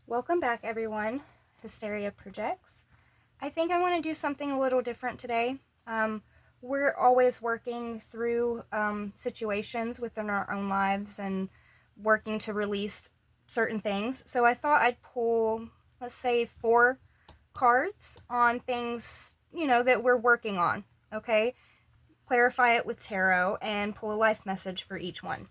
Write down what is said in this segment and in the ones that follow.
Welcome back, everyone. Hysteria Projects. I think I want to do something a little different today. We're always working through situations within our own lives and working to release certain things. So I thought I'd pull, let's say, 4 cards on things, that we're working on, okay? Clarify it with tarot and pull a life message for each one.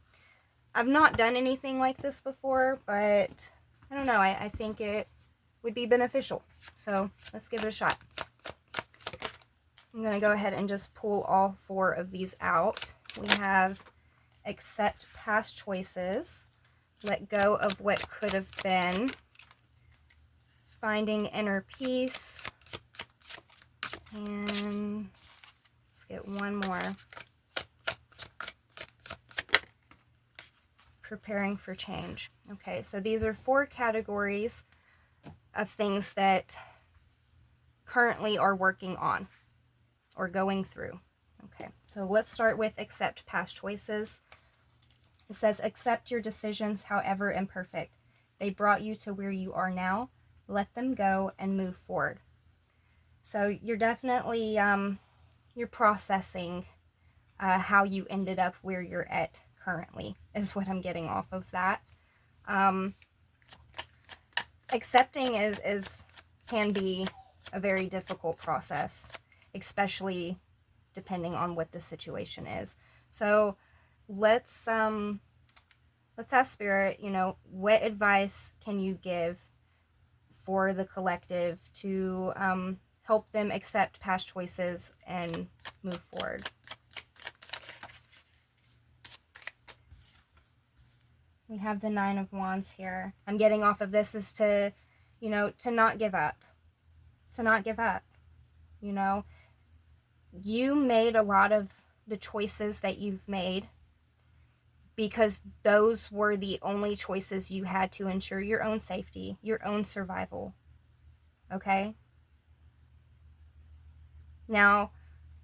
I've not done anything like this before, but I don't know, I think it would be beneficial. So let's give it a shot. I'm going to go ahead and just pull all 4 of these out. We have accept past choices, let go of what could have been, finding inner peace, and let's get one more. Preparing for change. Okay, so these are 4 categories of things that currently are working on or going through. Okay, so let's start with accept past choices. It says, accept your decisions, however imperfect. They brought you to where you are now. Let them go and move forward. So you're definitely, you're processing how you ended up where you're at currently, is what I'm getting off of that. Accepting can be a very difficult process, especially depending on what the situation is. So let's ask Spirit, what advice can you give for the collective to help them accept past choices and move forward? We have the 9 of Wands here. I'm getting off of this is to, to not give up. To not give up. You made a lot of the choices that you've made because those were the only choices you had to ensure your own safety, your own survival. Okay? Now,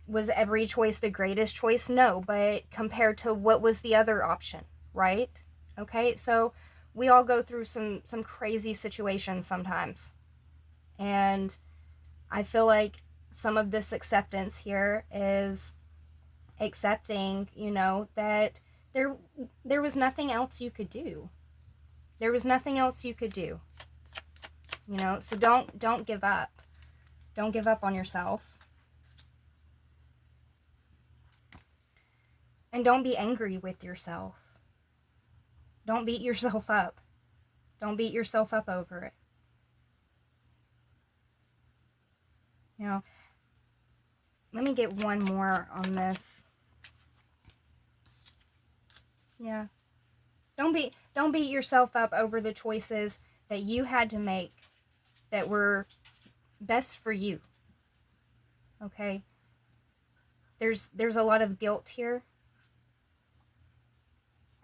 was every choice the greatest choice? No, but compared to what was the other option, right? Okay, so we all go through some crazy situations sometimes. And I feel like some of this acceptance here is accepting, that there was nothing else you could do. There was nothing else you could do. So don't give up. Don't give up on yourself. And don't be angry with yourself. Don't beat yourself up. Don't beat yourself up over it. Let me get one more on this. Yeah. Don't beat yourself up over the choices that you had to make that were best for you. Okay? There's a lot of guilt here.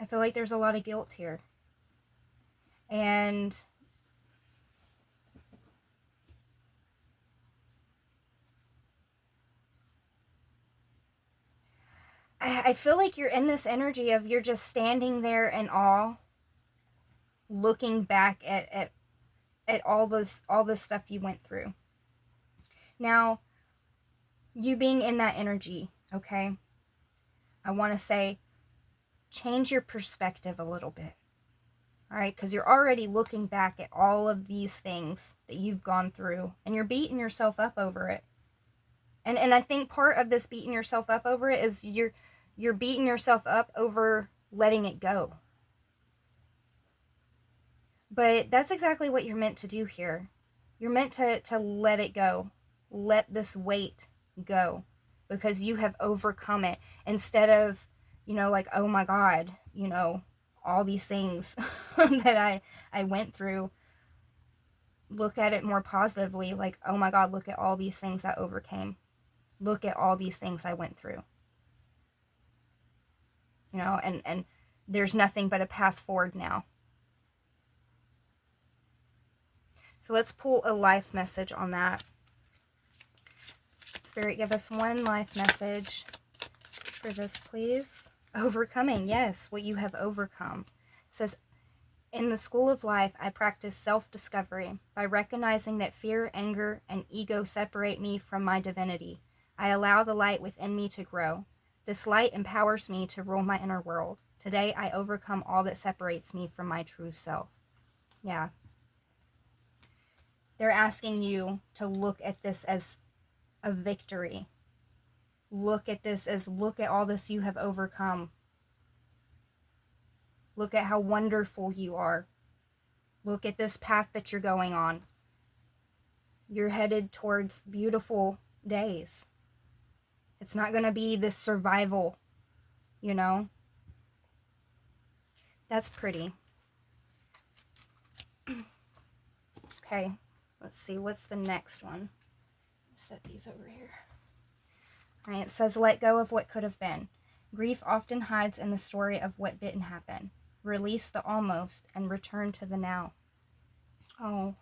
I feel like there's a lot of guilt here. And I feel like you're in this energy of you're just standing there in awe, looking back at all this stuff you went through. Now, you being in that energy, okay, I want to say, change your perspective a little bit. All right, because you're already looking back at all of these things that you've gone through, and you're beating yourself up over it. And I think part of this beating yourself up over it is you're beating yourself up over letting it go. But that's exactly what you're meant to do here. You're meant to let it go. Let this weight go. Because you have overcome it. Instead of, like, oh my God, all these things that I went through. Look at it more positively. Like, oh my God, look at all these things I overcame. Look at all these things I went through. And there's nothing but a path forward now. So let's pull a life message on that. Spirit, give us one life message for this, please. Overcoming, yes, what you have overcome. It says, In the school of life, I practice self-discovery by recognizing that fear, anger, and ego separate me from my divinity. I allow the light within me to grow. This light empowers me to rule my inner world. Today, I overcome all that separates me from my true self. Yeah. They're asking you to look at this as a victory. Look at this as, look at all this you have overcome. Look at how wonderful you are. Look at this path that you're going on. You're headed towards beautiful days. It's not going to be this survival, you know? That's pretty. Okay, let's see. What's the next one? Set these over here. All right, it says, let go of what could have been. Grief often hides in the story of what didn't happen. Release the almost and return to the now. Oh.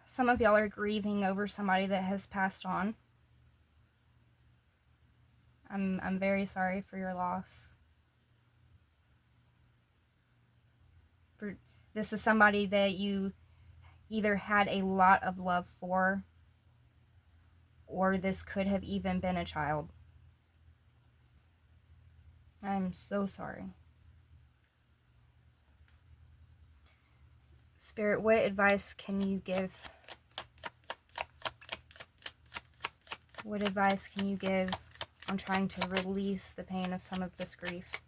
Some of y'all are grieving over somebody that has passed on. I'm very sorry for your loss. This is somebody that you either had a lot of love for, or this could have even been a child. I'm so sorry. Spirit, what advice can you give? What advice can you give on trying to release the pain of some of this grief?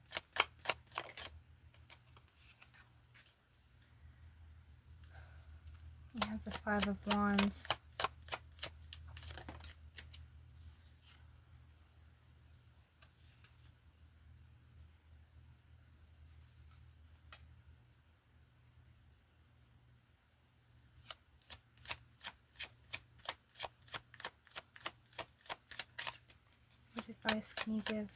We have the Five of Wands. What advice can you give?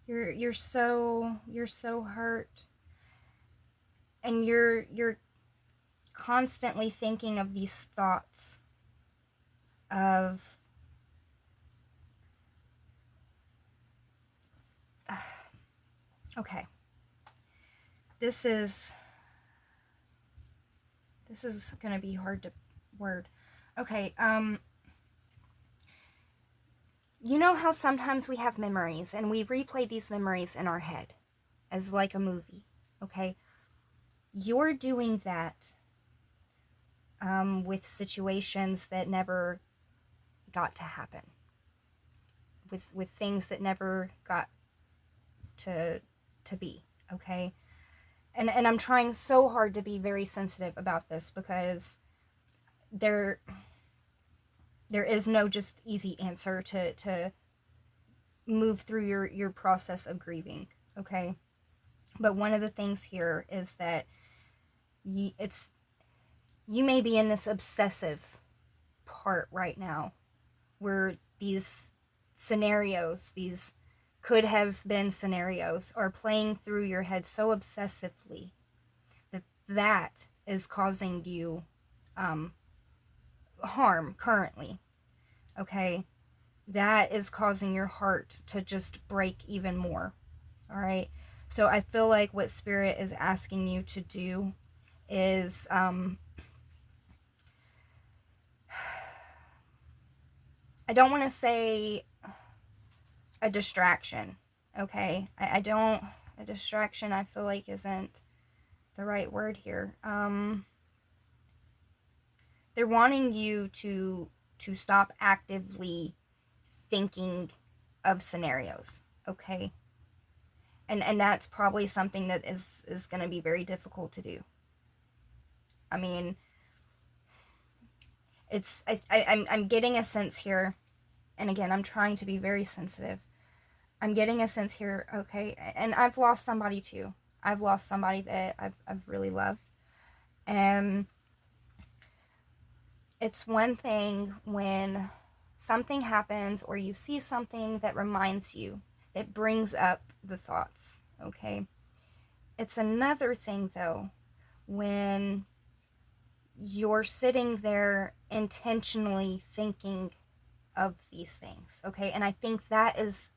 You're so hurt, and you're constantly thinking of these thoughts of okay, this is gonna be hard to word. Okay, you know how sometimes we have memories and we replay these memories in our head as like a movie, okay? You're doing that with situations that never got to happen, with things that never got to be, okay? And I'm trying so hard to be very sensitive about this, because there is no just easy answer to move through your process of grieving, okay? But one of the things here is that you may be in this obsessive part right now where these scenarios, these could have been scenarios, are playing through your head so obsessively that is causing you harm currently, okay? That is causing your heart to just break even more, all right? So I feel like what Spirit is asking you to do is I don't want to say a distraction, okay? I don't, a distraction I feel like isn't the right word here. They're wanting you to stop actively thinking of scenarios, okay? And that's probably something that is going to be very difficult to do. I mean, it's I'm getting a sense here, and again, I'm trying to be very sensitive. I'm getting a sense here, okay? And I've lost somebody too. I've lost somebody that I've really loved. And It's one thing when something happens or you see something that reminds you, that brings up the thoughts, okay? It's another thing, though, when you're sitting there intentionally thinking of these things, okay? And I think that is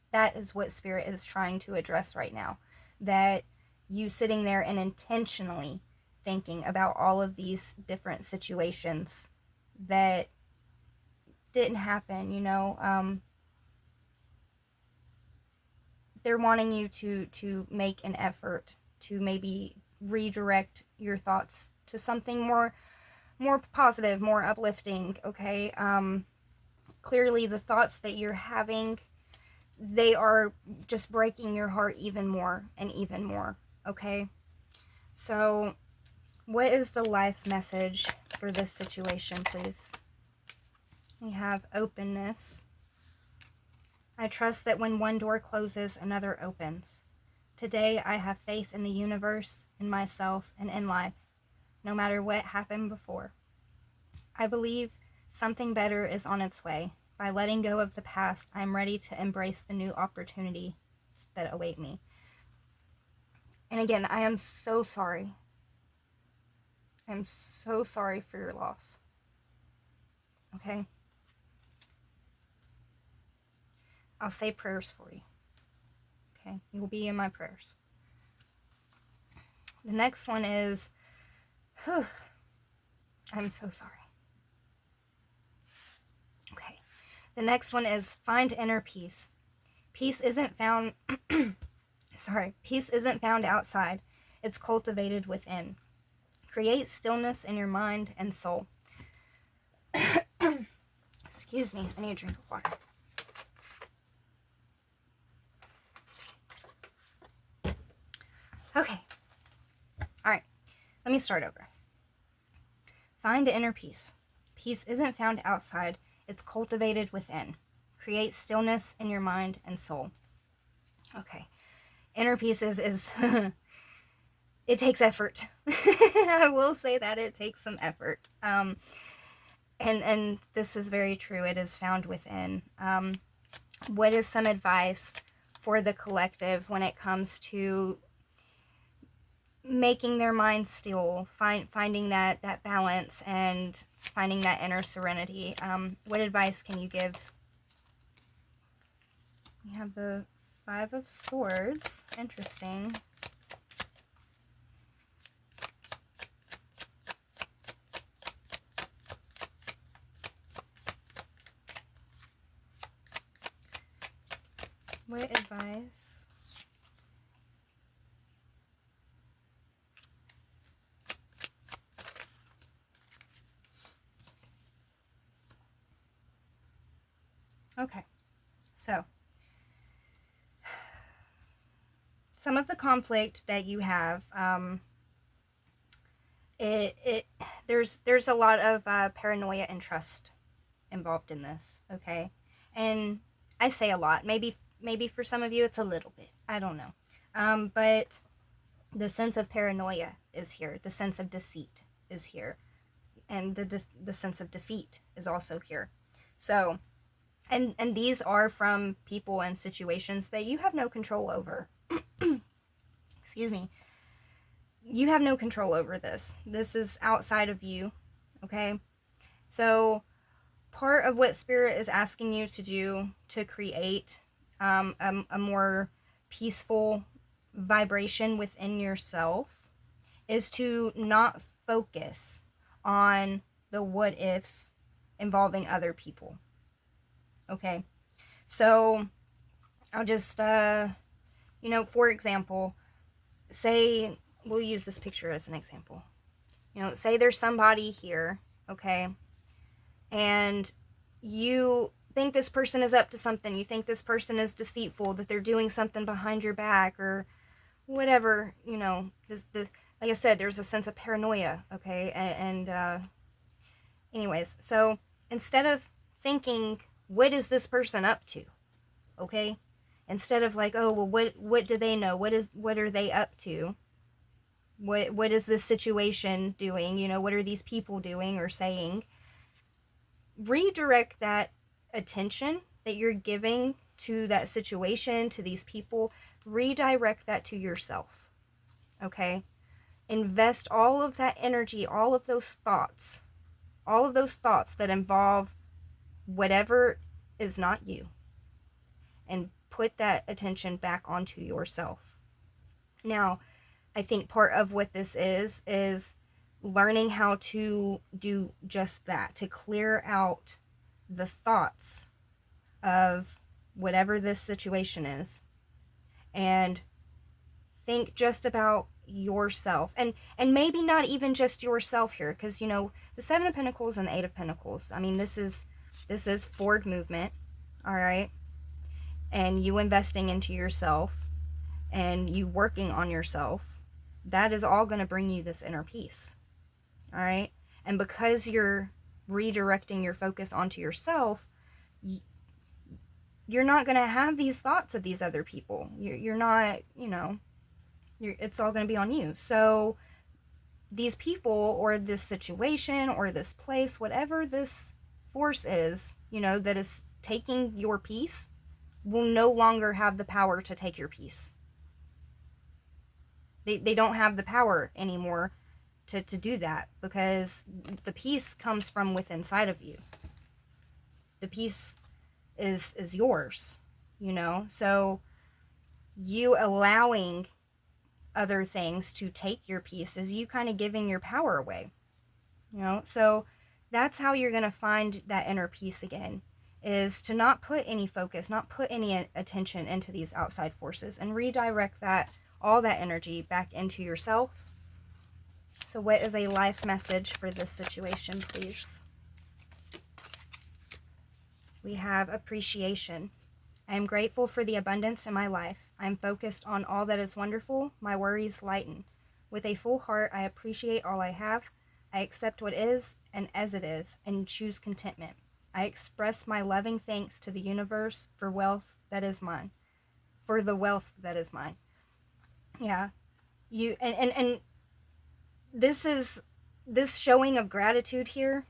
what Spirit is trying to address right now, that you sitting there and intentionally thinking about all of these different situations that didn't happen, they're wanting you to make an effort to maybe redirect your thoughts to something more positive, more uplifting, okay? Clearly the thoughts that you're having, they are just breaking your heart even more and even more, okay? So what is the life message for this situation, please? We have openness. I trust that when one door closes, another opens. Today I have faith in the universe, in myself, and in life, no matter what happened before. I believe something better is on its way. By letting go of the past, I am ready to embrace the new opportunities that await me. And again, I am so sorry. I'm so sorry for your loss. Okay? I'll say prayers for you. Okay? You will be in my prayers. The next one is, I'm so sorry. Okay. The next one is find inner peace. Peace isn't found, peace isn't found outside. It's cultivated within. Create stillness in your mind and soul. Excuse me, I need a drink of water. Okay. All right. Let me start over. Find inner peace. Peace isn't found outside. It's cultivated within. Create stillness in your mind and soul. Okay. Inner peace is it takes effort. I will say that it takes some effort. And this is very true. It is found within. What is some advice for the collective when it comes to making their minds still, finding that balance and finding that inner serenity? What advice can you give? We have the Five of Swords. Interesting. What advice? Okay, so some of the conflict that you have, there's a lot of paranoia and trust involved in this. Okay, and I say a lot. Maybe for some of you it's a little bit. I don't know. But the sense of paranoia is here. The sense of deceit is here, and the sense of defeat is also here. So. And these are from people and situations that you have no control over. Excuse me. You have no control over this. This is outside of you, okay? So part of what Spirit is asking you to do to create a more peaceful vibration within yourself is to not focus on the what ifs involving other people. Okay, so I'll just, for example, say, we'll use this picture as an example. Say there's somebody here, okay, and you think this person is up to something, you think this person is deceitful, that they're doing something behind your back, or whatever, like I said, there's a sense of paranoia, okay, and anyways, so instead of thinking, what is this person up to? Okay? Instead of like, oh, well, what do they know? What are they up to? What is this situation doing? What are these people doing or saying? redirect that attention that you're giving to that situation, to these people, redirect that to yourself. Okay? Invest all of that energy, all of those thoughts that involve whatever is not you, and put that attention back onto yourself. Now, I think part of what this is learning how to do just that, to clear out the thoughts of whatever this situation is, and think just about yourself, and maybe not even just yourself here, because the Seven of Pentacles and the Eight of Pentacles, I mean, this is forward movement, all right, and you investing into yourself and you working on yourself, that is all going to bring you this inner peace, all right. And because you're redirecting your focus onto yourself, you're not going to have these thoughts of these other people. You're not, it's all going to be on you. So these people or this situation or this place, whatever this force is, that is taking your peace, will no longer have the power to take your peace. They don't have the power anymore to do that, because the peace comes from within inside of you. The peace is yours, so you allowing other things to take your peace is you kind of giving your power away, so that's how you're going to find that inner peace again, is to not put any focus, not put any attention into these outside forces, and redirect all that energy back into yourself. So what is a life message for this situation, please? We have appreciation. I am grateful for the abundance in my life. I am focused on all that is wonderful. My worries lighten. With a full heart, I appreciate all I have. I accept what is and as it is, and choose contentment. I express my loving thanks to the universe for wealth that is mine. For the wealth that is mine. Yeah. You and this is this showing of gratitude here,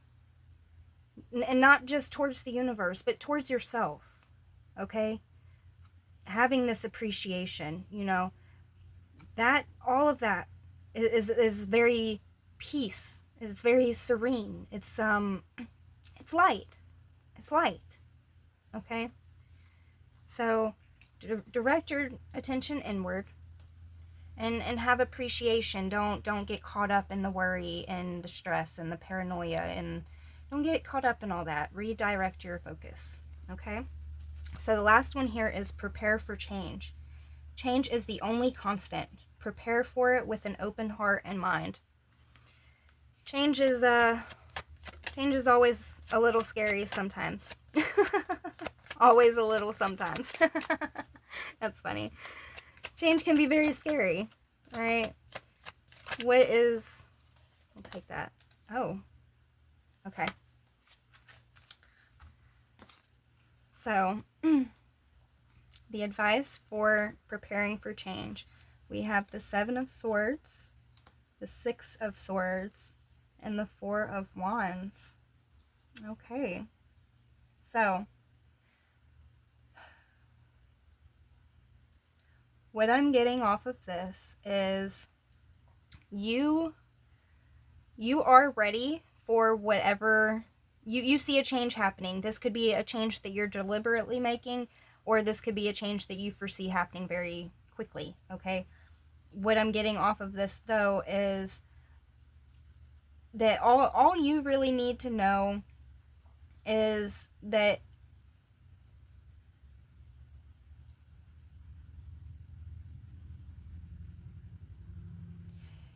and not just towards the universe, but towards yourself. Okay? Having this appreciation, that all of that is very peace. It's very serene. It's light. It's light. Okay? So direct your attention inward, and have appreciation. Don't get caught up in the worry and the stress and the paranoia, and don't get caught up in all that. Redirect your focus. Okay? So the last one here is prepare for change. Change is the only constant. Prepare for it with an open heart and mind. Change is always a little scary sometimes. Always a little sometimes. That's funny. Change can be very scary, right? What is... I'll take that. Oh. Okay. So, the advice for preparing for change. We have the Seven of Swords, the Six of Swords, and the Four of Wands. Okay. So, what I'm getting off of this is you are ready for whatever you see a change happening. This could be a change that you're deliberately making, or this could be a change that you foresee happening very quickly, okay? What I'm getting off of this, though, is that all you really need to know is that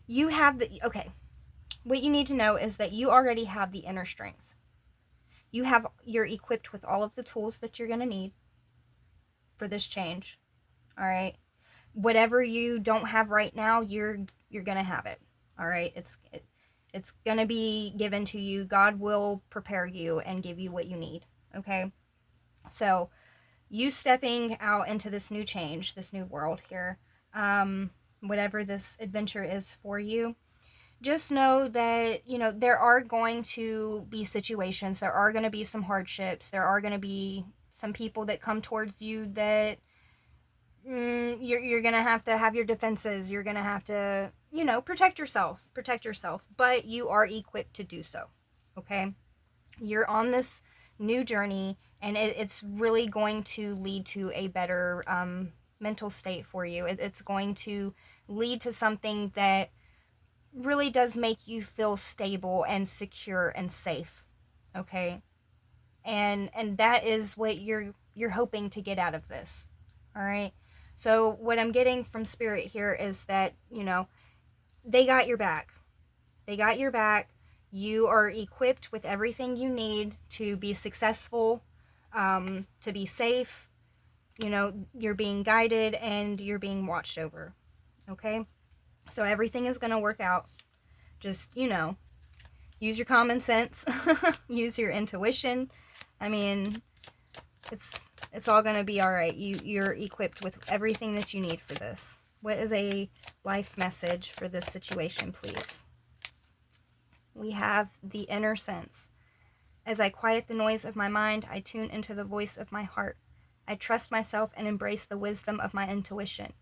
you have what you need to know is that you already have the inner strength. You're equipped with all of the tools that you're going to need for this change. All right? Whatever you don't have right now, you're going to have it. All right? It's going to be given to you. God will prepare you and give you what you need. Okay? So, you stepping out into this new change, this new world here, whatever this adventure is for you, just know that, there are going to be situations, there are going to be some hardships, there are going to be some people that come towards you that you're going to have your defenses. You're going to have to, protect yourself, but you are equipped to do so. Okay. You're on this new journey, and it's really going to lead to a better mental state for you. It's going to lead to something that really does make you feel stable and secure and safe. Okay. And that is what you're hoping to get out of this. All right. So what I'm getting from spirit here is that, they got your back. They got your back. You are equipped with everything you need to be successful, to be safe. You're being guided and you're being watched over. Okay? So everything is going to work out. Just, use your common sense, use your intuition. I mean, it's all going to be all right. You're equipped with everything that you need for this. What is a life message for this situation, please? We have the inner sense. As I quiet the noise of my mind, I tune into the voice of my heart. I trust myself and embrace the wisdom of my intuition.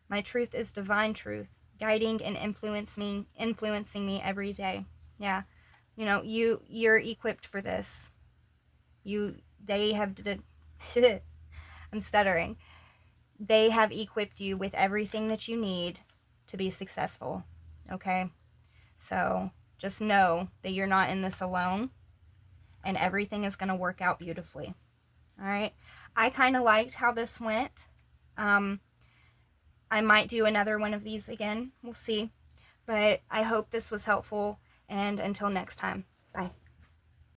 My truth is divine truth, guiding and influencing me every day. Yeah. You're equipped for this. They have I'm stuttering. They have equipped you with everything that you need to be successful. Okay? So just know that you're not in this alone, and everything is going to work out beautifully. All right? I kind of liked how this went. I might do another one of these again. We'll see. But I hope this was helpful, and until next time.